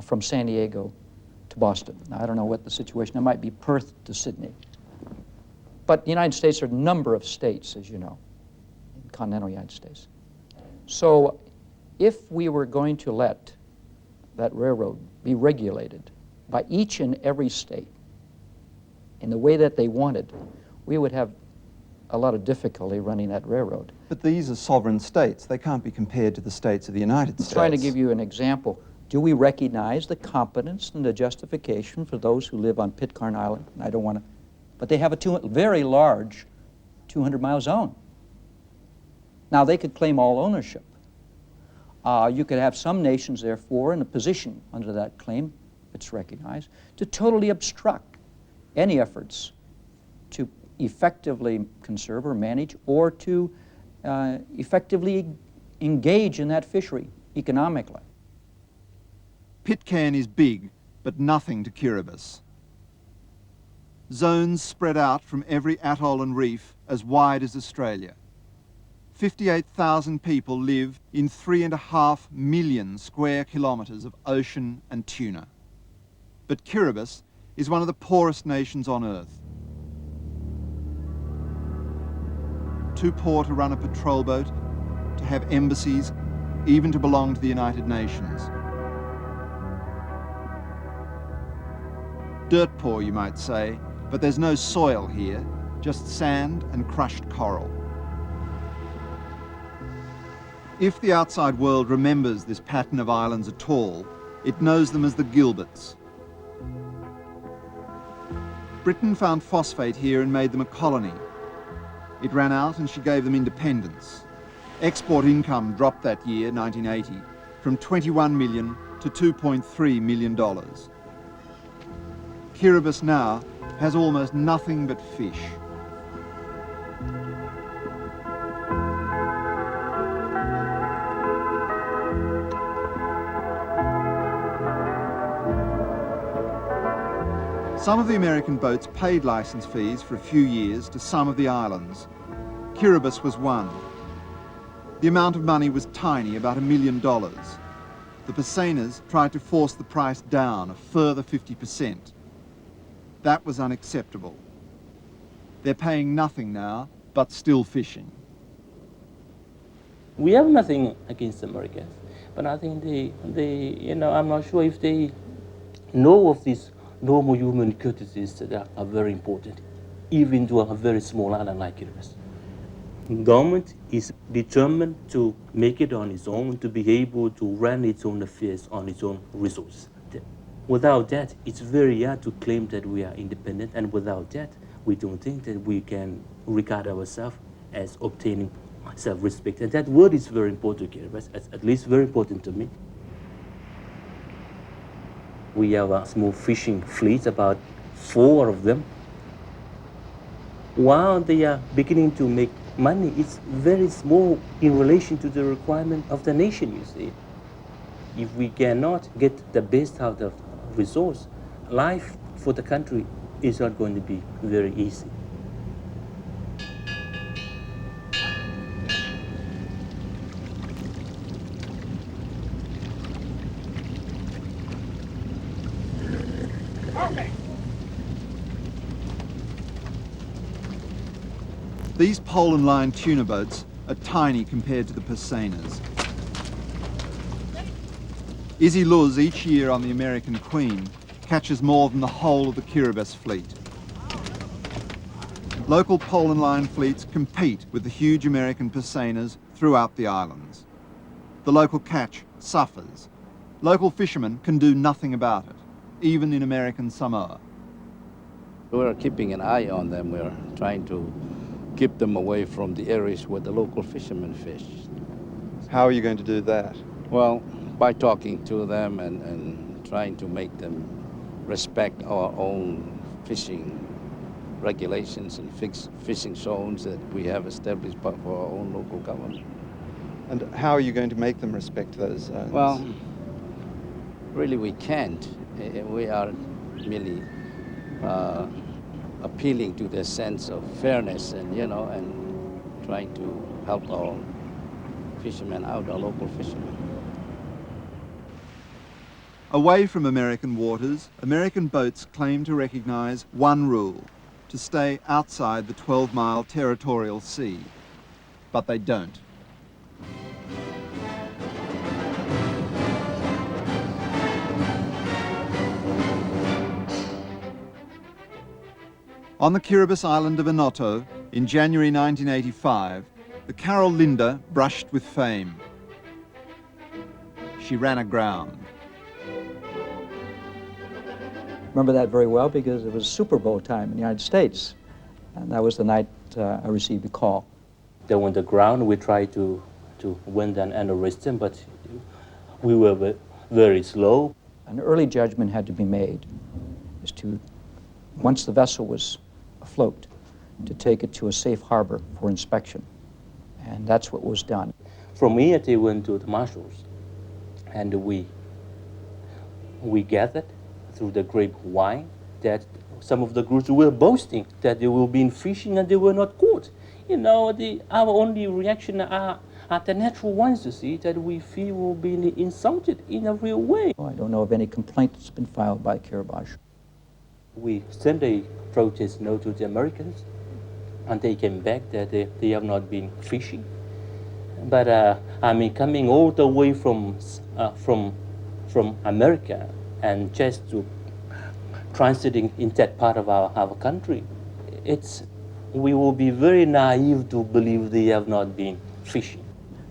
from San Diego to Boston. Now, I don't know what the situation, it might be Perth to Sydney. But the United States are a number of states, as you know, in the continental United States. So if we were going to let that railroad be regulated by each and every state in the way that they wanted, we would have a lot of difficulty running that railroad. But these are sovereign states. They can't be compared to the states of the United States. I'm trying to give you an example. Do we recognize the competence and the justification for those who live on Pitcairn Island? I don't want to, but they have a very large 200-mile zone. Now, they could claim all ownership. You could have some nations, therefore, in a position under that claim, if it's recognized, to totally obstruct any efforts to effectively conserve or manage or to effectively engage in that fishery economically. Pitcairn is big, but nothing to Kiribati. Zones spread out from every atoll and reef as wide as Australia. 58,000 people live in 3.5 million square kilometres of ocean and tuna. But Kiribati is one of the poorest nations on earth. Too poor to run a patrol boat, to have embassies, even to belong to the United Nations. Dirt poor, you might say, but there's no soil here, just sand and crushed coral. If the outside world remembers this pattern of islands at all, it knows them as the Gilberts. Britain found phosphate here and made them a colony. It ran out and she gave them independence. Export income dropped that year, 1980, from $21 million to $2.3 million. Kiribati now has almost nothing but fish. Some of the American boats paid licence fees for a few years to some of the islands. Kiribati was one. The amount of money was tiny, about $1 million. The Pesenas tried to force the price down a further 50%. That was unacceptable. They're paying nothing now, but still fishing. We have nothing against America, but I think I'm not sure if they know of these normal human courtesies that are very important, even to a very small island like Kiribati. The government is determined to make it on its own, to be able to run its own affairs on its own resources. Without that, it's very hard to claim that we are independent, and without that, we don't think that we can regard ourselves as obtaining self-respect. And that word is very important to Kiribati, at least very important to me. We have a small fishing fleet, about 4 of them. While they are beginning to make money, it's very small in relation to the requirement of the nation, you see. If we cannot get the best out of resource, life for the country is not going to be very easy. These pole and line tuna boats are tiny compared to the Pesenas. Izzy Luz each year on the American Queen catches more than the whole of the Kiribati fleet. Local pole and line fleets compete with the huge American Pesenas throughout the islands. The local catch suffers. Local fishermen can do nothing about it, even in American Samoa. We're keeping an eye on them. We're trying to keep them away from the areas where the local fishermen fish. How are you going to do that? Well, by talking to them and trying to make them respect our own fishing regulations and fishing zones that we have established for our own local government. And how are you going to make them respect those zones? Well, really we can't. We are merely appealing to their sense of fairness and, and trying to help our fishermen out, our local fishermen. Away from American waters, American boats claim to recognise one rule: to stay outside the 12-mile territorial sea. But they don't. On the Kiribati island of Anoto, in January 1985, the Carol Linda brushed with fame. She ran aground. Remember that very well because it was Super Bowl time in the United States, and that was the night I received a call. They went aground. We tried to win and arrest them, but we were very slow. An early judgment had to be made as to, once the vessel was afloat, to take it to a safe harbor for inspection, and that's what was done. From here, they went to the marshals, and we gathered through the grapevine that some of the groups were boasting that they were being fishing and they were not caught. You know, our only reaction are the natural ones, to see that we feel we're being insulted in a real way. I don't know of any complaint that's been filed by Kiribati. We sent a protest note to the Americans, and they came back that they have not been fishing. But I mean, coming all the way from America and just to transiting in that part of our country, we will be very naive to believe they have not been fishing.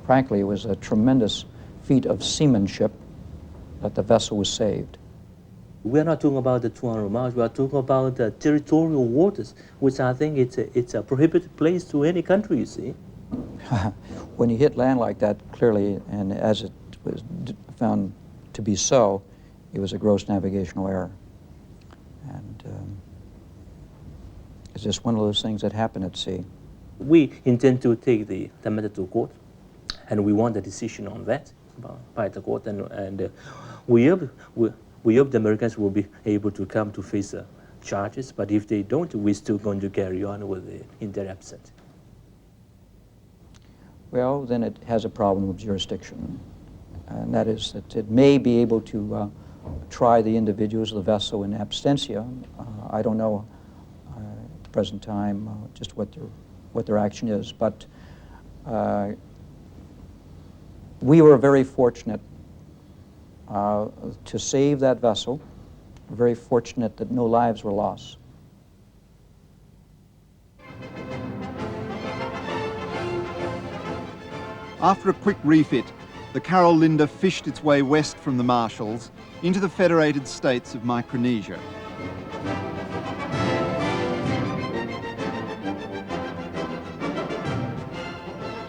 Frankly, it was a tremendous feat of seamanship that the vessel was saved. We're not talking about the 200 miles, we are talking about the territorial waters, which I think it's a prohibited place to any country, you see. When you hit land like that, clearly, and as it was found to be so, it was a gross navigational error. And it's just one of those things that happen at sea. We intend to take the matter to court, and we want a decision on that by the court, and we hope the Americans will be able to come to face charges, but if they don't, we're still going to carry on with it in their absence. Well, then it has a problem of jurisdiction, and that is that it may be able to try the individuals of the vessel in absentia. I don't know at the present time just what their action is, but we were very fortunate to save that vessel. We're very fortunate that no lives were lost. After a quick refit, the Carol Linda fished its way west from the Marshalls into the Federated States of Micronesia.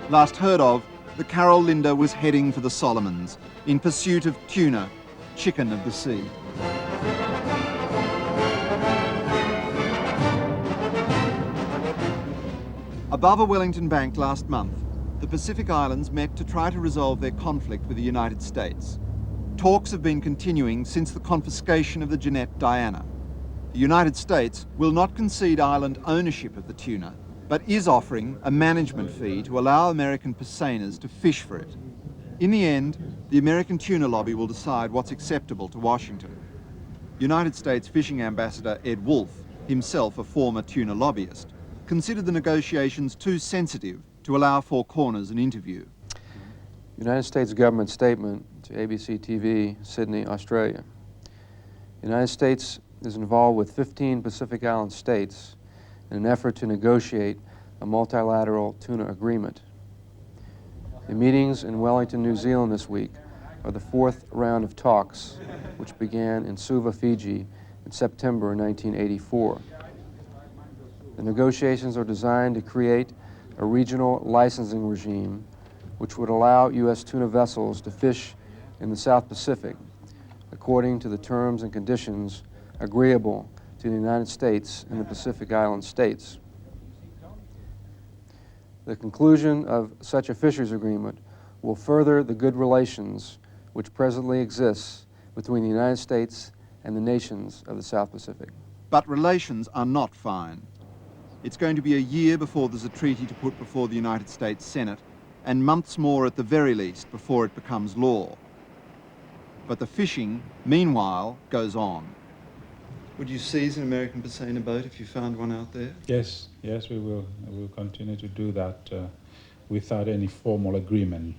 Last heard of, the Carol Linda was heading for the Solomons in pursuit of tuna, chicken of the sea. Above a Wellington bank last month, the Pacific Islands met to try to resolve their conflict with the United States. Talks have been continuing since the confiscation of the Jeanette Diana. The United States will not concede island ownership of the tuna, but is offering a management fee to allow American Pasainers to fish for it. In the end, the American tuna lobby will decide what's acceptable to Washington. United States Fishing Ambassador Ed Wolfe, himself a former tuna lobbyist, considered the negotiations too sensitive to allow Four Corners an interview. United States government statement to ABC TV, Sydney, Australia. The United States is involved with 15 Pacific Island states in an effort to negotiate a multilateral tuna agreement. The meetings in Wellington, New Zealand this week are the fourth round of talks, which began in Suva, Fiji in September 1984. The negotiations are designed to create a regional licensing regime which would allow U.S. tuna vessels to fish in the South Pacific according to the terms and conditions agreeable to the United States and the Pacific Island states. The conclusion of such a fisheries agreement will further the good relations which presently exists between the United States and the nations of the South Pacific. But relations are not fine. It's going to be a year before there's a treaty to put before the United States Senate, and months more at the very least before it becomes law. But the fishing, meanwhile, goes on. Would you seize an American Pasena boat if you found one out there? Yes, yes, we will. We will continue to do that without any formal agreement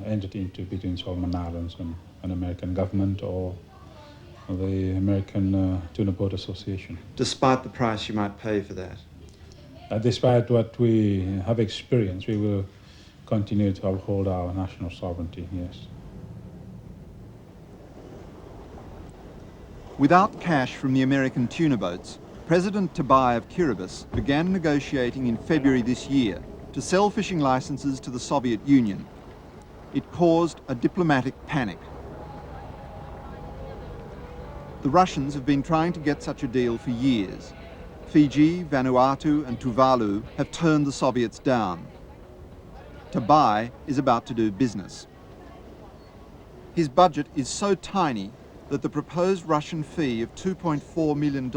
entered into between Solomon Islands and an American government or the American Tuna Boat Association. Despite the price you might pay for that? Despite what we have experienced, we will continue to uphold our national sovereignty, yes. Without cash from the American tuna boats, President Tobai of Kiribati began negotiating in February this year to sell fishing licenses to the Soviet Union. It caused a diplomatic panic. The Russians have been trying to get such a deal for years. Fiji, Vanuatu and Tuvalu have turned the Soviets down. Tobai is about to do business. His budget is so tiny that the proposed Russian fee of $2.4 million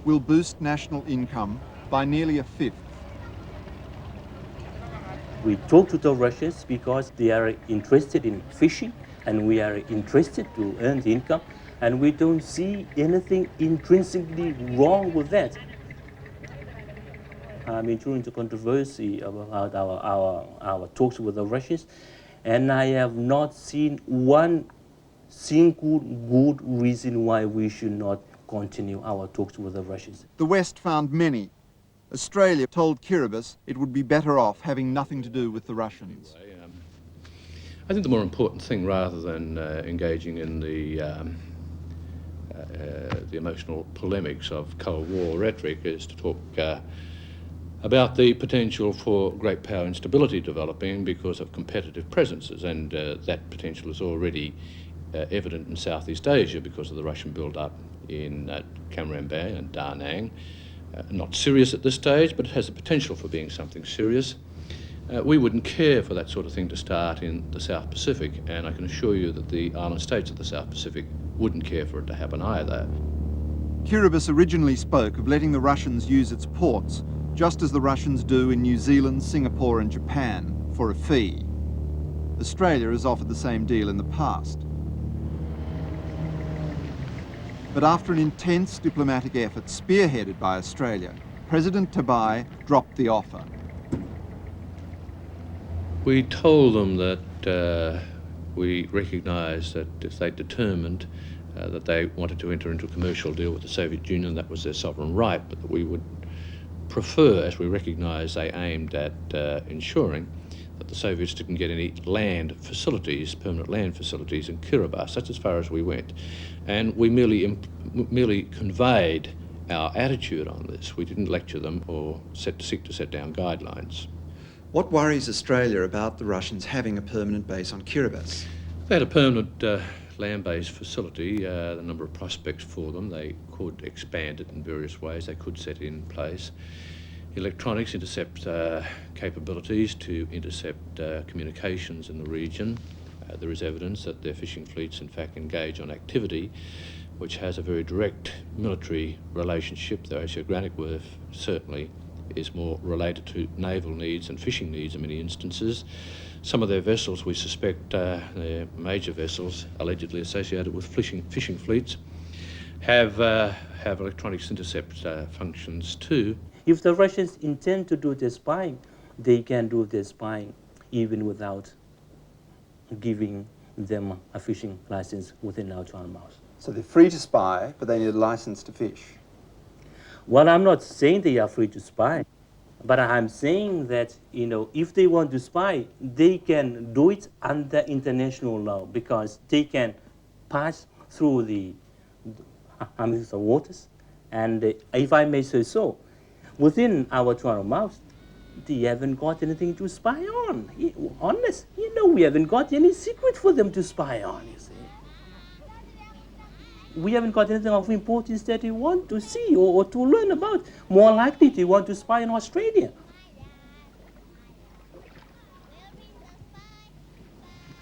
will boost national income by nearly a fifth. We talk to the Russians because they are interested in fishing and we are interested to earn the income, and we don't see anything intrinsically wrong with that. I'm into controversy about our talks with the Russians, and I have not seen one single good reason why we should not continue our talks with the Russians. The West found many. Australia told Kiribati it would be better off having nothing to do with the Russians. I think the more important thing, rather than engaging in the emotional polemics of Cold War rhetoric, is to talk about the potential for great power instability developing because of competitive presences, and that potential is already evident in Southeast Asia because of the Russian build-up in Cam Ranh and Da Nang. Not serious at this stage, but it has the potential for being something serious. We wouldn't care for that sort of thing to start in the South Pacific, and I can assure you that the island states of the South Pacific wouldn't care for it to happen either. Kiribati originally spoke of letting the Russians use its ports, just as the Russians do in New Zealand, Singapore and Japan, for a fee. Australia has offered the same deal in the past. But after an intense diplomatic effort spearheaded by Australia, President Tobai dropped the offer. We told them that we recognised that if they determined that they wanted to enter into a commercial deal with the Soviet Union, that was their sovereign right, but that we would prefer, as we recognise they aimed at ensuring that the Soviets didn't get any land facilities, permanent land facilities in Kiribati. That's as far as we went. And we merely conveyed our attitude on this. We didn't lecture them or seek to set down guidelines. What worries Australia about the Russians having a permanent base on Kiribati? If they had a permanent land-based facility, the number of prospects for them, they could expand it in various ways. They could set in place electronics intercept capabilities to intercept communications in the region. There is evidence that their fishing fleets in fact engage on activity which has a very direct military relationship. Their oceanographic work certainly is more related to naval needs and fishing needs in many instances. Some of their vessels, we suspect, their major vessels allegedly associated with fishing fleets, have electronics intercept functions too. If the Russians intend to do their spying, they can do their spying even without giving them a fishing license within our 12 miles. So they're free to spy, but they need a license to fish. Well, I'm not saying they are free to spy, but I'm saying that, if they want to spy, they can do it under international law because they can pass through the waters. And if I may say so, within our 12 miles, they haven't got anything to spy on. Honest, we haven't got any secret for them to spy on, you see. We haven't got anything of importance that they want to see or to learn about. More likely, they want to spy on Australia.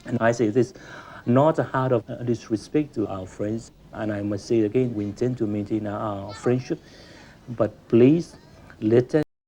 And I say this not out of disrespect to our friends, and I must say again, we intend to maintain our friendship, but please let us